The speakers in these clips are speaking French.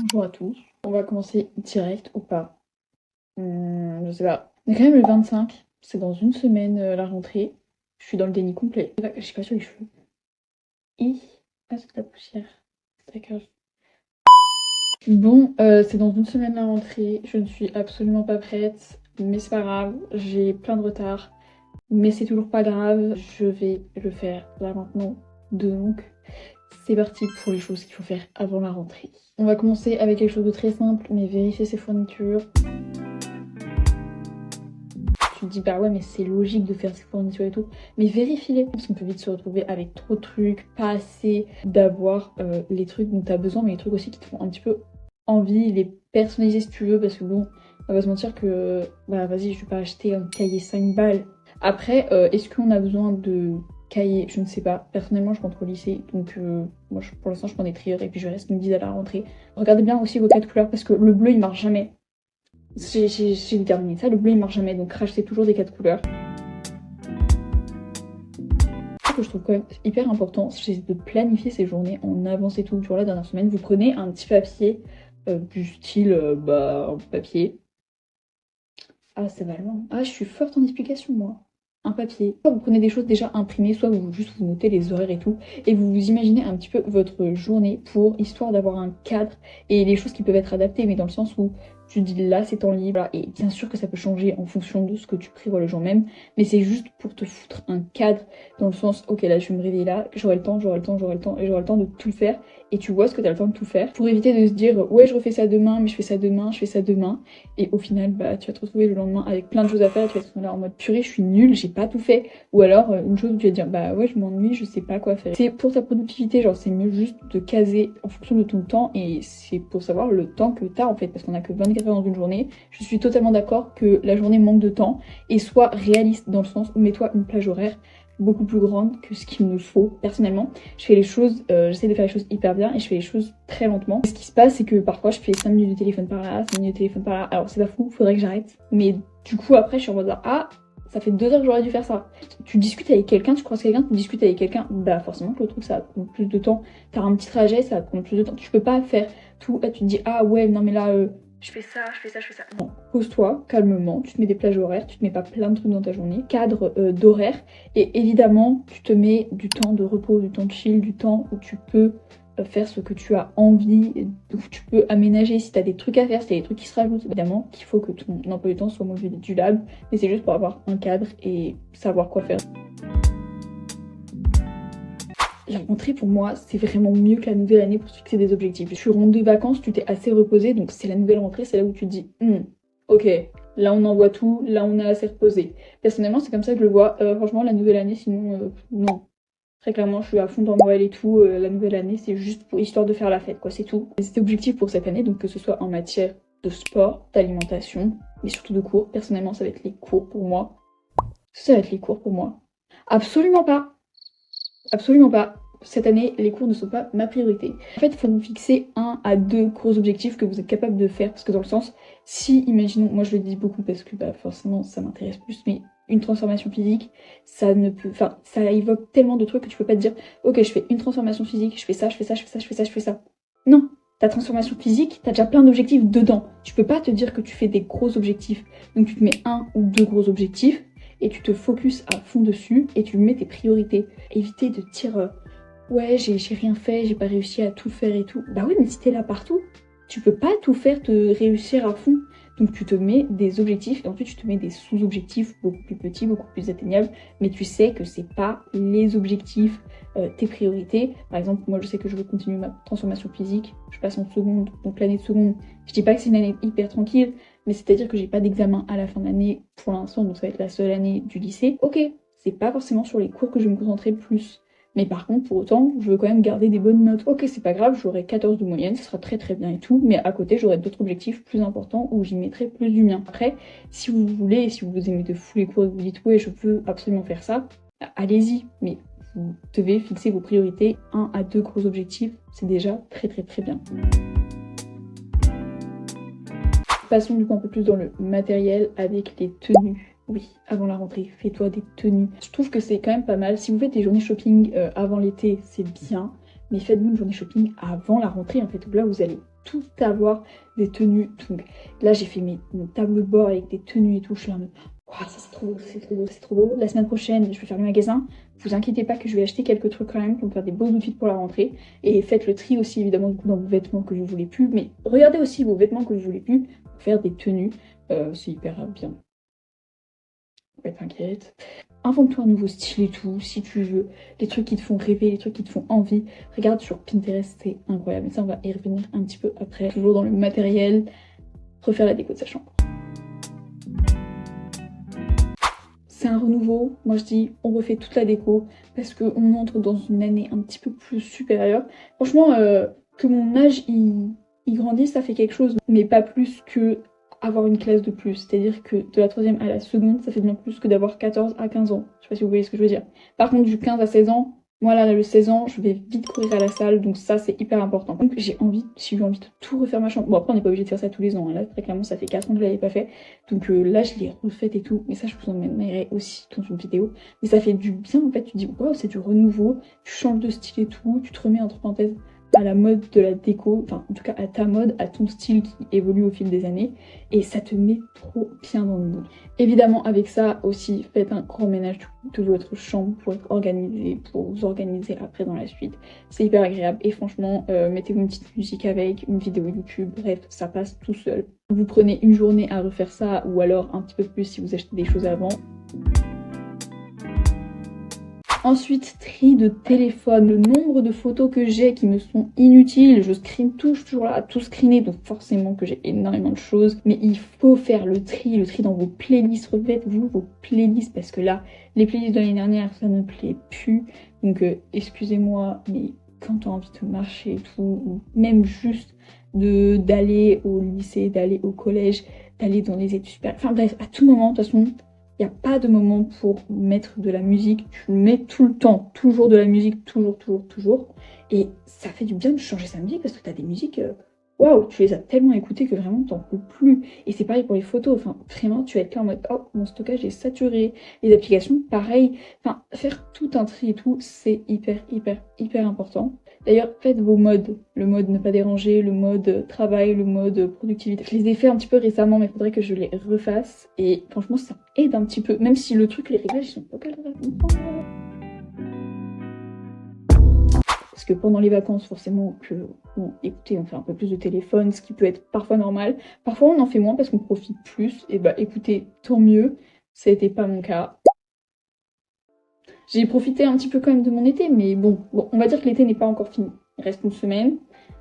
Bonjour à tous. On va commencer direct ou pas? Je sais pas. On est quand même le 25. C'est dans une semaine la rentrée. Je suis dans le déni complet. Je sais pas sur les cheveux. Ah, c'est de la poussière. D'accord. Bon, c'est dans une semaine la rentrée. Je ne suis absolument pas prête. Mais c'est pas grave. J'ai plein de retard. Mais c'est toujours pas grave. Je vais le faire là maintenant. Donc, c'est parti pour les choses qu'il faut faire avant la rentrée. On va commencer avec quelque chose de très simple, mais vérifier ses fournitures. Tu te dis bah ouais mais c'est logique de faire ses fournitures et tout, mais vérifie-les parce qu'on peut vite se retrouver avec trop de trucs, pas assez d'avoir les trucs dont tu as besoin, mais les trucs aussi qui te font un petit peu envie, les personnaliser si tu veux, parce que bon, on va se mentir que bah vas-y, je vais pas acheter un cahier 5 balles. Après, est-ce qu'on a besoin de cahiers? Je ne sais pas. Personnellement, je rentre au lycée, donc moi pour l'instant je prends des trieurs et puis je reste une guide à la rentrée. Regardez bien aussi vos 4 couleurs parce que le bleu il marche jamais. J'ai déterminé ça, le bleu il marche jamais, donc rachetez toujours des 4 couleurs. Ce que je trouve quand même hyper important, c'est de planifier ses journées en avance et tout. Genre la dernière semaine, vous prenez un petit papier du style un papier. Ah, c'est vraiment. Ah, je suis forte en explication, moi. Un papier. Soit vous prenez des choses déjà imprimées, soit vous juste vous notez les horaires et tout, et vous vous imaginez un petit peu votre journée pour histoire d'avoir un cadre et les choses qui peuvent être adaptées, mais dans le sens où tu dis là c'est temps libre, voilà. Et bien sûr que ça peut changer en fonction de ce que tu prévois le jour même, mais c'est juste pour te foutre un cadre dans le sens ok là je vais me réveiller là, j'aurai le temps, j'aurai le temps, j'aurai le temps, et j'aurai le temps de tout faire, et tu vois ce que tu as le temps de tout faire, pour éviter de se dire ouais je refais ça demain, mais je fais ça demain, je fais ça demain. Et au final, bah, tu vas te retrouver le lendemain avec plein de choses à faire et tu vas être là en mode purée, je suis nulle, j'ai pas tout fait. Ou alors, une chose où tu vas te dire, bah ouais, je m'ennuie, je sais pas quoi faire. C'est pour ta productivité, genre, c'est mieux juste de caser en fonction de ton temps et c'est pour savoir le temps que t'as en fait, parce qu'on a que 24 heures dans une journée. Je suis totalement d'accord que la journée manque de temps et sois réaliste dans le sens où mets-toi une plage horaire beaucoup plus grande que ce qu'il me faut. Personnellement, je fais les choses, j'essaie de faire les choses hyper bien et je fais les choses très lentement. Ce qui se passe, c'est que parfois je fais 5 minutes de téléphone par là, 5 minutes de téléphone par là. Alors c'est pas fou, faudrait que j'arrête. Mais du coup, après, je suis en mode ah, ça fait 2 heures que j'aurais dû faire ça. Tu discutes avec quelqu'un, tu croises quelqu'un, tu discutes avec quelqu'un, bah forcément que le truc ça va prendre plus de temps. T'as un petit trajet, ça va prendre plus de temps. Tu peux pas faire tout. Tu te dis ah ouais, non mais là, je fais ça, je fais ça, je fais ça. Non, pose-toi calmement, tu te mets des plages horaires, tu te mets pas plein de trucs dans ta journée, cadre d'horaire, et évidemment, tu te mets du temps de repos, du temps de chill, du temps où tu peux faire ce que tu as envie, où tu peux aménager si tu as des trucs à faire, si tu as des trucs qui se rajoutent. Évidemment qu'il faut que ton emploi du temps soit modulable, mais c'est juste pour avoir un cadre et savoir quoi faire. La rentrée pour moi, c'est vraiment mieux que la nouvelle année pour se fixer des objectifs. Tu rentres de vacances, tu t'es assez reposé, donc c'est la nouvelle rentrée, c'est là où tu te dis, ok, là on envoie tout, là on est assez reposé. Personnellement, c'est comme ça que je le vois. Franchement, la nouvelle année, sinon, non. Très clairement, je suis à fond dans Noël et tout. La nouvelle année, c'est juste pour histoire de faire la fête, quoi, c'est tout. Et c'était objectif pour cette année, donc que ce soit en matière de sport, d'alimentation, mais surtout de cours. Personnellement, ça va être les cours pour moi. Ça va être les cours pour moi. Absolument pas. Absolument pas. Cette année, les cours ne sont pas ma priorité. En fait, il faut nous fixer 1 à 2 gros objectifs que vous êtes capable de faire. Parce que dans le sens, si, imaginons, moi je le dis beaucoup parce que bah, forcément ça m'intéresse plus, mais une transformation physique, ça ne peut. Enfin, ça évoque tellement de trucs que tu peux pas te dire, ok, je fais une transformation physique, je fais ça, je fais ça, je fais ça, je fais ça, je fais ça. Non, ta transformation physique, t'as déjà plein d'objectifs dedans. Tu peux pas te dire que tu fais des gros objectifs. Donc tu te mets 1 ou 2 gros objectifs et tu te focuses à fond dessus et tu mets tes priorités. Éviter de dire ouais j'ai rien fait, j'ai pas réussi à tout faire et tout. Bah oui mais si t'es là partout, tu peux pas tout faire, te réussir à fond. Donc tu te mets des objectifs et ensuite tu te mets des sous-objectifs beaucoup plus petits, beaucoup plus atteignables, mais tu sais que c'est pas les objectifs, tes priorités. Par exemple, moi je sais que je veux continuer ma transformation physique, je passe en seconde, donc l'année de seconde. Je dis pas que c'est une année hyper tranquille, mais c'est-à-dire que j'ai pas d'examen à la fin de l'année pour l'instant, donc ça va être la seule année du lycée. Ok, c'est pas forcément sur les cours que je vais me concentrer le plus. Mais par contre, pour autant, je veux quand même garder des bonnes notes. Ok, c'est pas grave, j'aurai 14 de moyenne, ce sera très très bien et tout, mais à côté, j'aurai d'autres objectifs plus importants où j'y mettrai plus du mien. Après, si vous voulez, si vous aimez de fou les cours et que vous dites ouais, je veux absolument faire ça, allez-y, mais vous devez fixer vos priorités, 1 à 2 gros objectifs, c'est déjà très très très bien. Passons du coup un peu plus dans le matériel avec les tenues. Oui, avant la rentrée, fais-toi des tenues. Je trouve que c'est quand même pas mal. Si vous faites des journées shopping avant l'été, c'est bien. Mais faites-vous une journée shopping avant la rentrée, en fait, où là, vous allez tout avoir des tenues. Donc là, j'ai fait mon tableau de bord avec des tenues et tout. Je suis là en mode, waouh, ça c'est trop beau, c'est trop beau, c'est trop beau. La semaine prochaine, je vais faire le magasin. Vous inquiétez pas que je vais acheter quelques trucs quand même pour me faire des beaux outfits pour la rentrée. Et faites le tri aussi évidemment du coup dans vos vêtements que vous voulez plus. Mais regardez aussi vos vêtements que vous voulez plus pour faire des tenues. C'est hyper bien. Ouais, t'inquiète. Invente-toi un nouveau style et tout, si tu veux. Les trucs qui te font rêver, les trucs qui te font envie. Regarde sur Pinterest, c'est incroyable. Mais ça, on va y revenir un petit peu après. Toujours dans le matériel, refaire la déco de sa chambre. C'est un renouveau. Moi, je dis, on refait toute la déco parce qu'on entre dans une année un petit peu plus supérieure. Franchement, que mon âge, il grandisse, ça fait quelque chose. Mais pas plus que avoir une classe de plus. C'est-à-dire que de la 3e à la seconde, ça fait bien plus que d'avoir 14 à 15 ans. Je sais pas si vous voyez ce que je veux dire. Par contre, du 15 à 16 ans, moi là, le 16 ans, je vais vite courir à la salle, donc ça c'est hyper important. Donc j'ai envie, si j'ai envie de tout refaire ma chambre. Bon après on n'est pas obligé de faire ça tous les ans, hein. Là très clairement ça fait 4 ans que je l'avais pas fait. Donc là je l'ai refaite et tout, mais ça je vous en emmènerai aussi dans une vidéo. Mais ça fait du bien en fait, tu te dis wow c'est du renouveau, tu changes de style et tout, tu te remets entre parenthèses à la mode de la déco, enfin en tout cas à ta mode, à ton style qui évolue au fil des années, et ça te met trop bien dans le mood. Évidemment avec ça aussi, faites un grand ménage de votre chambre pour être organisé, pour vous organiser après dans la suite. C'est hyper agréable et franchement, mettez-vous une petite musique avec, une vidéo YouTube, bref, ça passe tout seul. Vous prenez une journée à refaire ça ou alors un petit peu plus si vous achetez des choses avant. Ensuite, tri de téléphone. Le nombre de photos que j'ai qui me sont inutiles, je screen tout, je suis toujours là à tout screener, donc forcément que j'ai énormément de choses. Mais il faut faire le tri dans vos playlists. Refaites-vous vos playlists parce que là, les playlists de l'année dernière, ça ne plaît plus. Donc excusez-moi, mais quand tu as envie de marcher et tout, ou même juste d'aller au lycée, d'aller au collège, d'aller dans les études supérieures, enfin bref, à tout moment, de toute façon, il n'y a pas de moment pour mettre de la musique, tu le mets tout le temps, toujours de la musique, toujours. Et ça fait du bien de changer sa musique parce que tu as des musiques, waouh, tu les as tellement écoutées que vraiment t'en peux plus. Et c'est pareil pour les photos, enfin vraiment tu vas être là en mode, oh mon stockage est saturé. Les applications, pareil, enfin faire tout un tri et tout, c'est hyper important. D'ailleurs, faites vos modes, le mode ne pas déranger, le mode travail, le mode productivité. Je les ai fait un petit peu récemment, mais il faudrait que je les refasse. Et franchement, ça aide un petit peu, même si le truc, les réglages, ils sont pas calés. Parce que pendant les vacances, forcément, bon, écoutez, on fait un peu plus de téléphone, ce qui peut être parfois normal. Parfois, on en fait moins parce qu'on profite plus. Et bah, écoutez, tant mieux. Ça n'était pas mon cas. J'ai profité un petit peu quand même de mon été, mais bon, on va dire que l'été n'est pas encore fini. Il reste une semaine.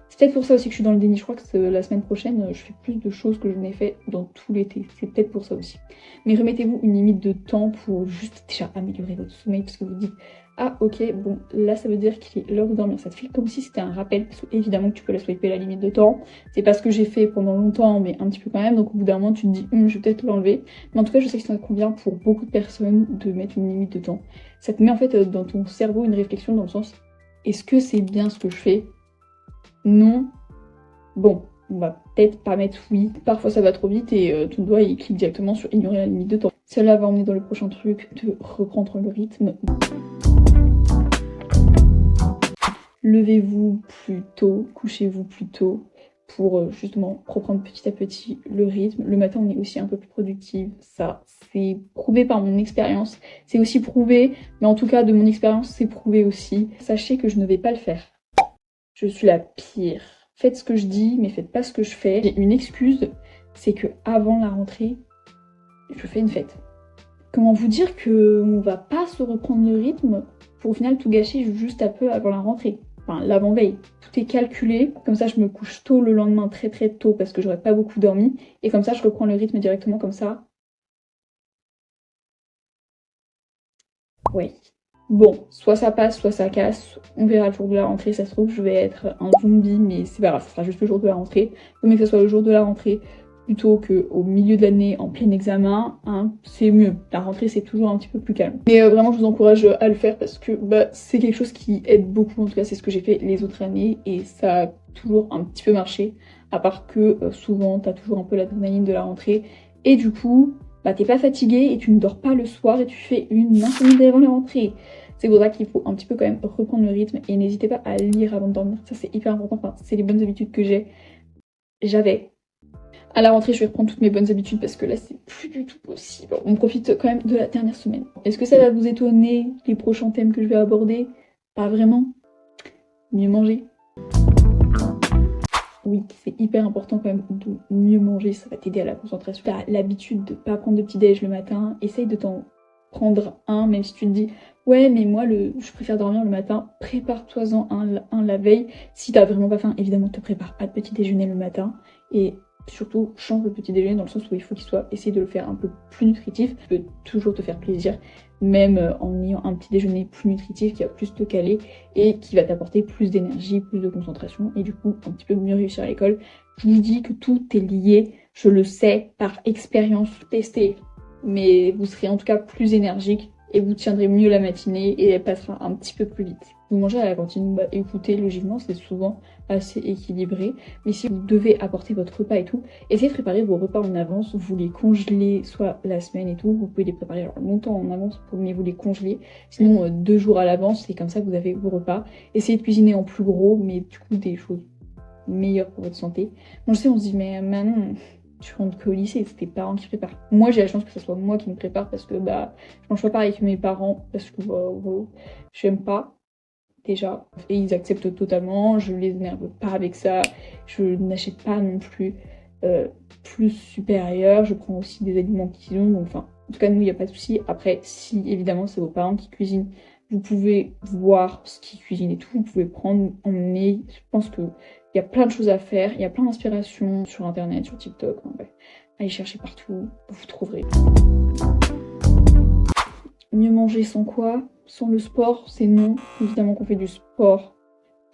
C'est peut-être pour ça aussi que je suis dans le déni. Je crois que la semaine prochaine, je fais plus de choses que je n'ai fait dans tout l'été. C'est peut-être pour ça aussi. Mais remettez-vous une limite de temps pour juste déjà améliorer votre sommeil, parce que vous dites ah ok, bon, là ça veut dire qu'il est l'heure de dormir. Ça te fait comme si c'était un rappel, parce que évidemment que tu peux la swiper la limite de temps. C'est pas ce que j'ai fait pendant longtemps, mais un petit peu quand même. Donc au bout d'un moment, tu te dis, je vais peut-être l'enlever. Mais en tout cas, je sais que ça convient pour beaucoup de personnes de mettre une limite de temps. Ça te met en fait dans ton cerveau une réflexion dans le sens, est-ce que c'est bien ce que je fais? Non. Bon, on va peut-être pas mettre oui. Parfois ça va trop vite et ton doigt il clique directement sur ignorer la limite de temps. Cela va emmener dans le prochain truc de reprendre le rythme. Levez-vous plus tôt, couchez-vous plus tôt pour justement reprendre petit à petit le rythme. Le matin, on est aussi un peu plus productive. Ça, c'est prouvé par mon expérience. C'est aussi prouvé, mais en tout cas, de mon expérience, c'est prouvé aussi. Sachez que je ne vais pas le faire. Je suis la pire. Faites ce que je dis, mais faites pas ce que je fais. J'ai une excuse, c'est que avant la rentrée, je fais une fête. Comment vous dire qu'on va pas se reprendre le rythme pour au final tout gâcher juste un peu avant la rentrée? Enfin, l'avant-veille. Tout est calculé. Comme ça, je me couche tôt le lendemain, très tôt, parce que j'aurais pas beaucoup dormi. Et comme ça, je reprends le rythme directement comme ça. Ouais. Bon, soit ça passe, soit ça casse. On verra le jour de la rentrée. Ça se trouve, je vais être un zombie, mais c'est pas grave. Ça sera juste le jour de la rentrée. Faut mieux que ça soit le jour de la rentrée plutôt qu'au milieu de l'année en plein examen, hein, c'est mieux. La rentrée, c'est toujours un petit peu plus calme. Mais vraiment, je vous encourage à le faire parce que c'est quelque chose qui aide beaucoup. En tout cas, c'est ce que j'ai fait les autres années et ça a toujours un petit peu marché. À part que souvent, t'as toujours un peu l'adrénaline de la rentrée. Et du coup, t'es pas fatigué et tu ne dors pas le soir et tu fais une insomnie avant la rentrée. C'est pour ça qu'il faut un petit peu quand même reprendre le rythme et n'hésitez pas à lire avant de dormir. Ça, c'est hyper important. Enfin, c'est les bonnes habitudes que j'ai. j'avais. À la rentrée, je vais reprendre toutes mes bonnes habitudes parce que là, c'est plus du tout possible. On profite quand même de la dernière semaine. Est-ce que ça va vous étonner, les prochains thèmes que je vais aborder? Pas vraiment. Mieux manger. Oui, c'est hyper important quand même de mieux manger, ça va t'aider à la concentration. T'as l'habitude de pas prendre de petit-déj le matin, essaye de t'en prendre un, même si tu te dis ouais mais moi je préfère dormir le matin, prépare-toi-en un la veille. Si t'as vraiment pas faim, évidemment te prépare pas de petit déjeuner le matin et surtout change le petit déjeuner dans le sens où il faut qu'il soit, essaye de le faire un peu plus nutritif. Tu peux toujours te faire plaisir, même en ayant un petit déjeuner plus nutritif qui va plus te caler et qui va t'apporter plus d'énergie, plus de concentration et du coup un petit peu mieux réussir à l'école. Je vous dis que tout est lié, je le sais par expérience testée, mais vous serez en tout cas plus énergique et vous tiendrez mieux la matinée et elle passera un petit peu plus vite. Vous mangez à la cantine, bah écoutez, logiquement c'est souvent assez équilibré, mais si vous devez apporter votre repas et tout, essayez de préparer vos repas en avance, vous les congelez soit la semaine et tout, vous pouvez les préparer alors longtemps en avance, mais vous les congelez, sinon 2 jours à l'avance, et comme ça vous avez vos repas. Essayez de cuisiner en plus gros, mais du coup des choses meilleures pour votre santé. Bon je sais, on se dit mais Manon, tu rentres qu'au lycée, c'est tes parents qui préparent. Moi j'ai la chance que ce soit moi qui me prépare parce que bah je mange pas pareil que mes parents, parce que j'aime pas. Déjà, et ils acceptent totalement, je les énerve pas avec ça, je n'achète pas non plus plus supérieur, je prends aussi des aliments qu'ils ont, donc enfin, en tout cas nous il n'y a pas de souci. Après, si évidemment c'est vos parents qui cuisinent, vous pouvez voir ce qu'ils cuisinent et tout, vous pouvez prendre, emmener, je pense que il y a plein de choses à faire, il y a plein d'inspirations sur internet, sur TikTok, en vrai. Allez chercher partout, vous trouverez. Mieux manger sans quoi? Sans le sport, c'est non. Évidemment qu'on fait du sport.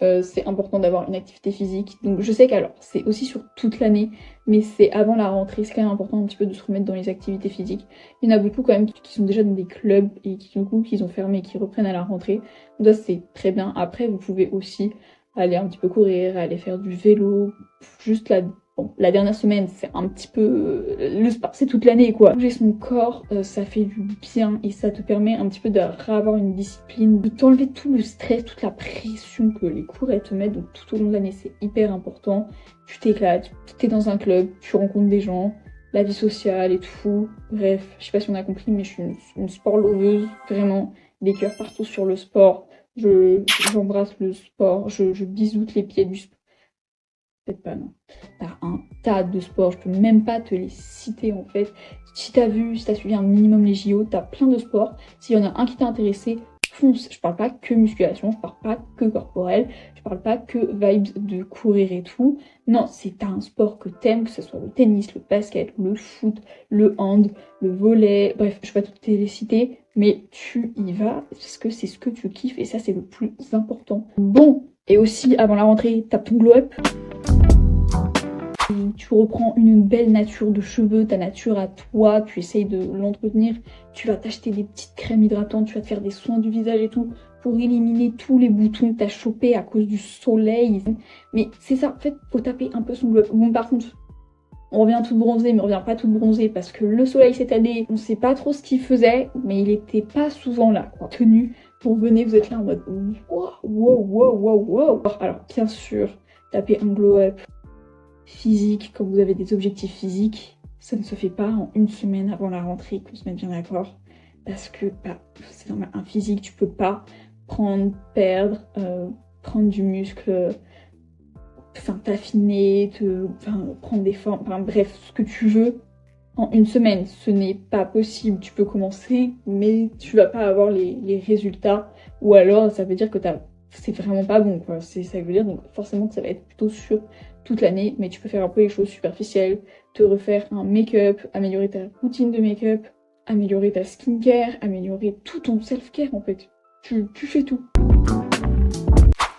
C'est important d'avoir une activité physique. Donc je sais qu'alors, c'est aussi sur toute l'année, mais c'est avant la rentrée, c'est quand même important un petit peu de se remettre dans les activités physiques. Il y en a beaucoup quand même qui sont déjà dans des clubs et qui du coup, qui ont fermé et qui reprennent à la rentrée. Donc ça, c'est très bien. Après, vous pouvez aussi aller un petit peu courir, aller faire du vélo, juste là. Bon, la dernière semaine, c'est un petit peu... le sport, c'est toute l'année, quoi. Bouger son corps, ça fait du bien et ça te permet un petit peu d'avoir une discipline, de t'enlever tout le stress, toute la pression que les cours, elles te mettent. Donc tout au long de l'année, c'est hyper important. Tu t'éclates, t'es dans un club, tu rencontres des gens, la vie sociale et tout. Bref, je sais pas si on a compris, mais je suis une sport loveuse, vraiment. Des cœurs partout sur le sport. J'embrasse le sport, je bisoute les pieds du sport. Peut-être pas, non. T'as un tas de sports, je peux même pas te les citer en fait. Si t'as suivi un minimum les JO, t'as plein de sports. S'il y en a un qui t'a intéressé, fonce. Je parle pas que musculation, je parle pas que corporel, je parle pas que vibes de courir et tout. Non, si t'as un sport que t'aimes, que ce soit le tennis, le basket, le foot, le hand, le volley, bref, je vais pas toutes les citer, mais tu y vas parce que c'est ce que tu kiffes et ça c'est le plus important. Bon, et aussi avant la rentrée, tape ton glow up. Tu reprends une belle nature de cheveux, ta nature à toi, tu essayes de l'entretenir, tu vas t'acheter des petites crèmes hydratantes, tu vas te faire des soins du visage et tout pour éliminer tous les boutons que t'as chopés à cause du soleil. Mais c'est ça, en fait, faut taper un peu son glow up. Bon, par contre, on revient toute bronzée, mais on revient pas toute bronzée parce que le soleil cette année, on sait pas trop ce qu'il faisait, mais il était pas souvent là, quoi. Tenu, pour venir, vous êtes là en mode wow. Alors, bien sûr, taper un glow up physique, quand vous avez des objectifs physiques, ça ne se fait pas en une semaine avant la rentrée, qu'on se mette bien d'accord, parce que bah, c'est normal, un physique, tu peux pas perdre du muscle, t'affiner, prendre des formes, bref, ce que tu veux en une semaine, ce n'est pas possible. Tu peux commencer, mais tu vas pas avoir les résultats, ou alors ça veut dire que c'est vraiment pas bon, quoi. C'est ça que veut dire, donc forcément que ça va être plutôt sur toute l'année, mais tu peux faire un peu les choses superficielles, te refaire un make-up, améliorer ta routine de make-up, améliorer ta skincare, améliorer tout ton self-care en fait. Tu fais tout.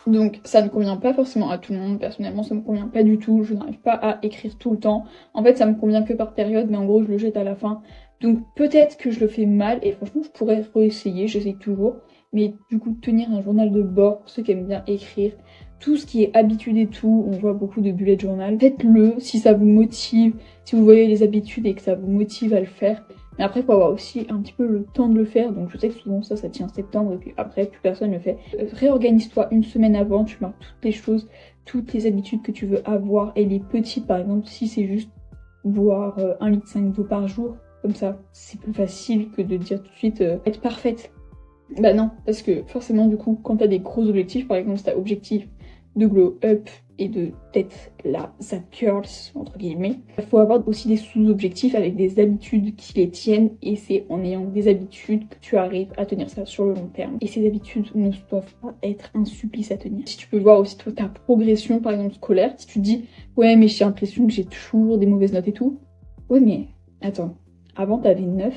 Donc ça ne convient pas forcément à tout le monde, personnellement ça me convient pas du tout, je n'arrive pas à écrire tout le temps. En fait ça me convient que par période, mais en gros je le jette à la fin. Donc peut-être que je le fais mal, et franchement je pourrais réessayer, j'essaye toujours. Mais du coup tenir un journal de bord, pour ceux qui aiment bien écrire, tout ce qui est habitude et tout, on voit beaucoup de bullet journal. Faites-le si ça vous motive, si vous voyez les habitudes et que ça vous motive à le faire. Mais après, il faut avoir aussi un petit peu le temps de le faire. Donc je sais que souvent ça tient septembre et puis après, plus personne le fait. Réorganise-toi une semaine avant, tu marques toutes les choses toutes les habitudes que tu veux avoir et les petites, par exemple, si c'est juste boire 1,5 litre d'eau par jour, comme ça, c'est plus facile que de dire tout de suite être parfaite. Bah non, parce que forcément, du coup, quand t'as des gros objectifs, par exemple, si t'as objectif de glow up et de tête là, ça curls, entre guillemets, il faut avoir aussi des sous-objectifs avec des habitudes qui les tiennent, et c'est en ayant des habitudes que tu arrives à tenir ça sur le long terme. Et ces habitudes ne doivent pas être un supplice à tenir. Si tu peux voir aussi toi, ta progression, par exemple, scolaire, si tu te dis « Ouais, mais j'ai l'impression que j'ai toujours des mauvaises notes et tout », ouais, mais attends, avant t'avais 9,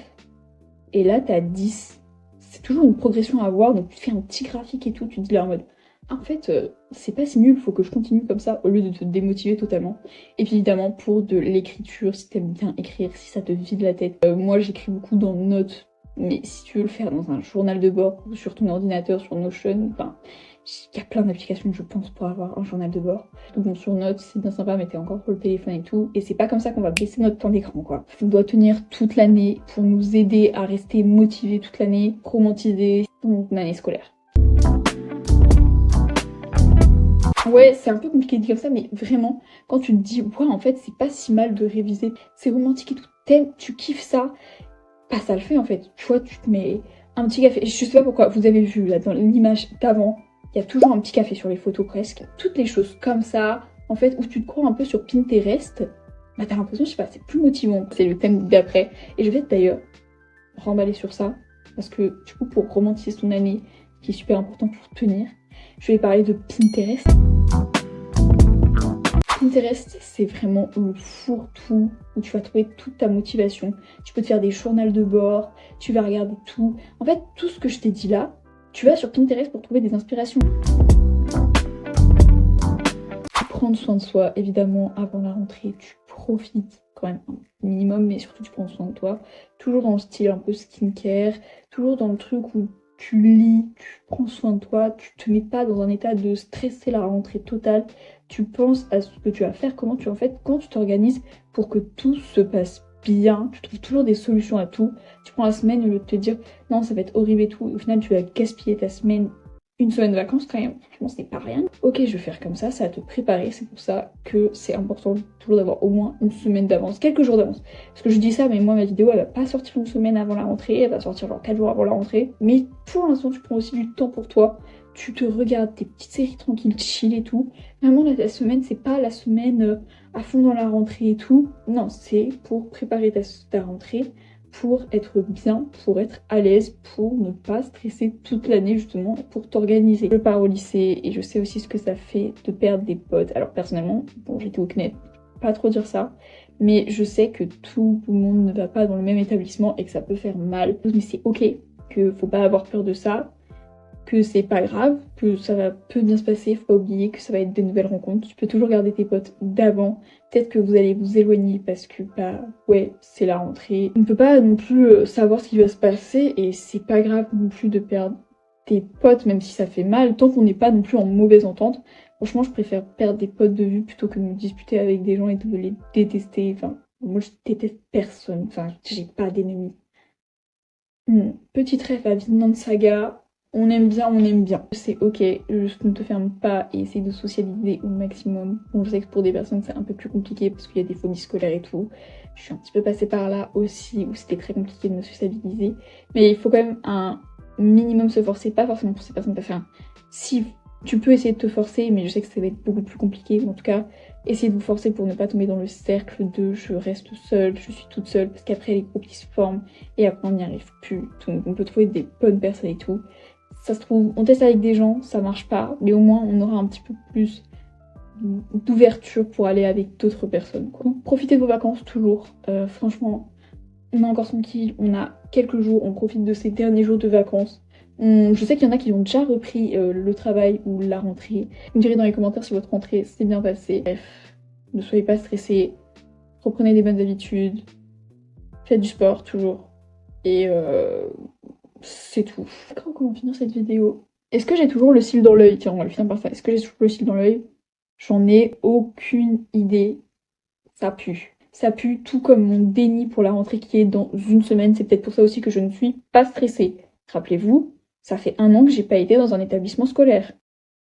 et là t'as 10. C'est toujours une progression à avoir, donc tu fais un petit graphique et tout, tu te dis là en mode en fait c'est pas si nul, faut que je continue comme ça au lieu de te démotiver totalement. Et puis évidemment pour de l'écriture, si t'aimes bien écrire, si ça te vide la tête, moi j'écris beaucoup dans Notes, mais si tu veux le faire dans un journal de bord ou sur ton ordinateur, sur Notion, enfin il y a plein d'applications je pense pour avoir un journal de bord. Donc bon, sur Notes c'est bien sympa, mais t'es encore sur le téléphone et tout, et c'est pas comme ça qu'on va baisser notre temps d'écran quoi. On doit tenir toute l'année pour nous aider à rester motivés toute l'année, romantiser ton année scolaire. Ouais, c'est un peu compliqué de dire comme ça, mais vraiment, quand tu te dis, ouais, en fait, c'est pas si mal de réviser, c'est romantique et tout, t'aimes, tu kiffes ça, bah ça le fait en fait. Tu vois, tu te mets un petit café. Je sais pas pourquoi, vous avez vu là dans l'image d'avant, il y a toujours un petit café sur les photos presque. Toutes les choses comme ça, en fait, où tu te crois un peu sur Pinterest, bah t'as l'impression, je sais pas, c'est plus motivant. C'est le thème d'après. Et je vais d'ailleurs remballer sur ça, parce que du coup, pour romantiser son année, qui est super important pour tenir, je vais parler de Pinterest. Pinterest, c'est vraiment le fourre-tout où tu vas trouver toute ta motivation. Tu peux te faire des journaux de bord, tu vas regarder tout. En fait, tout ce que je t'ai dit là, tu vas sur Pinterest pour trouver des inspirations. Prendre soin de soi, évidemment, avant la rentrée, tu profites quand même un minimum, mais surtout tu prends soin de toi. Toujours dans le style un peu skincare, toujours dans le truc où tu lis, tu prends soin de toi, tu te mets pas dans un état de stresser la rentrée totale. Tu penses à ce que tu vas faire, comment tu en fais, quand tu t'organises pour que tout se passe bien. Tu trouves toujours des solutions à tout. Tu prends la semaine au lieu de te dire non, ça va être horrible et tout. Au final, tu vas gaspiller ta semaine. Une semaine de vacances quand même, franchement c'est pas rien. Ok, je vais faire comme ça va te préparer, c'est pour ça que c'est important toujours d'avoir au moins une semaine d'avance, quelques jours d'avance. Parce que je dis ça, mais moi ma vidéo elle va pas sortir une semaine avant la rentrée, elle va sortir genre 4 jours avant la rentrée. Mais pour l'instant tu prends aussi du temps pour toi, tu te regardes tes petites séries tranquilles, chill et tout. Vraiment la semaine c'est pas la semaine à fond dans la rentrée et tout. Non, c'est pour préparer ta rentrée, pour être bien, pour être à l'aise, pour ne pas stresser toute l'année justement, pour t'organiser. Je pars au lycée et je sais aussi ce que ça fait de perdre des potes. Alors personnellement, bon j'étais au CNED, pas trop dire ça, mais je sais que tout le monde ne va pas dans le même établissement et que ça peut faire mal. Mais c'est ok, que faut pas avoir peur de ça, que c'est pas grave, que peut bien se passer, faut pas oublier que ça va être des nouvelles rencontres. Tu peux toujours garder tes potes d'avant. Peut-être que vous allez vous éloigner parce que bah ouais, c'est la rentrée. On ne peut pas non plus savoir ce qui va se passer et c'est pas grave non plus de perdre tes potes, même si ça fait mal, tant qu'on n'est pas non plus en mauvaise entente. Franchement, je préfère perdre des potes de vue plutôt que de me disputer avec des gens et de les détester. Enfin, moi je déteste personne, enfin j'ai pas d'ennemis. Petite ref à Vinland Saga. On aime bien, on aime bien. C'est ok, juste ne te ferme pas et essaye de socialiser au maximum. Bon, je sais que pour des personnes c'est un peu plus compliqué parce qu'il y a des phobies scolaires et tout. Je suis un petit peu passée par là aussi où c'était très compliqué de me sociabiliser. Mais il faut quand même un minimum se forcer, pas forcément pour ces personnes. Enfin, si tu peux essayer de te forcer, mais je sais que ça va être beaucoup plus compliqué. Mais en tout cas, essayez de vous forcer pour ne pas tomber dans le cercle de je reste seule, je suis toute seule, parce qu'après les groupes qui se forment et après on n'y arrive plus. Donc on peut trouver des bonnes personnes et tout. Ça se trouve, on teste avec des gens, ça marche pas, mais au moins on aura un petit peu plus d'ouverture pour aller avec d'autres personnes, quoi. Donc, profitez de vos vacances toujours. Franchement, on a encore son kiff, on a quelques jours, on profite de ces derniers jours de vacances. Je sais qu'il y en a qui ont déjà repris le travail ou la rentrée. Vous me direz dans les commentaires si votre rentrée s'est bien passée. Bref, ne soyez pas stressés, reprenez des bonnes habitudes, faites du sport toujours. Et c'est tout. D'accord, comment finir cette vidéo? Est-ce que j'ai toujours le cil dans l'œil? Tiens, on va le finir par ça. Est-ce que j'ai toujours le cil dans l'œil? J'en ai aucune idée. Ça pue. Ça pue tout comme mon déni pour la rentrée qui est dans une semaine. C'est peut-être pour ça aussi que je ne suis pas stressée. Rappelez-vous, ça fait 1 an que j'ai pas été dans un établissement scolaire.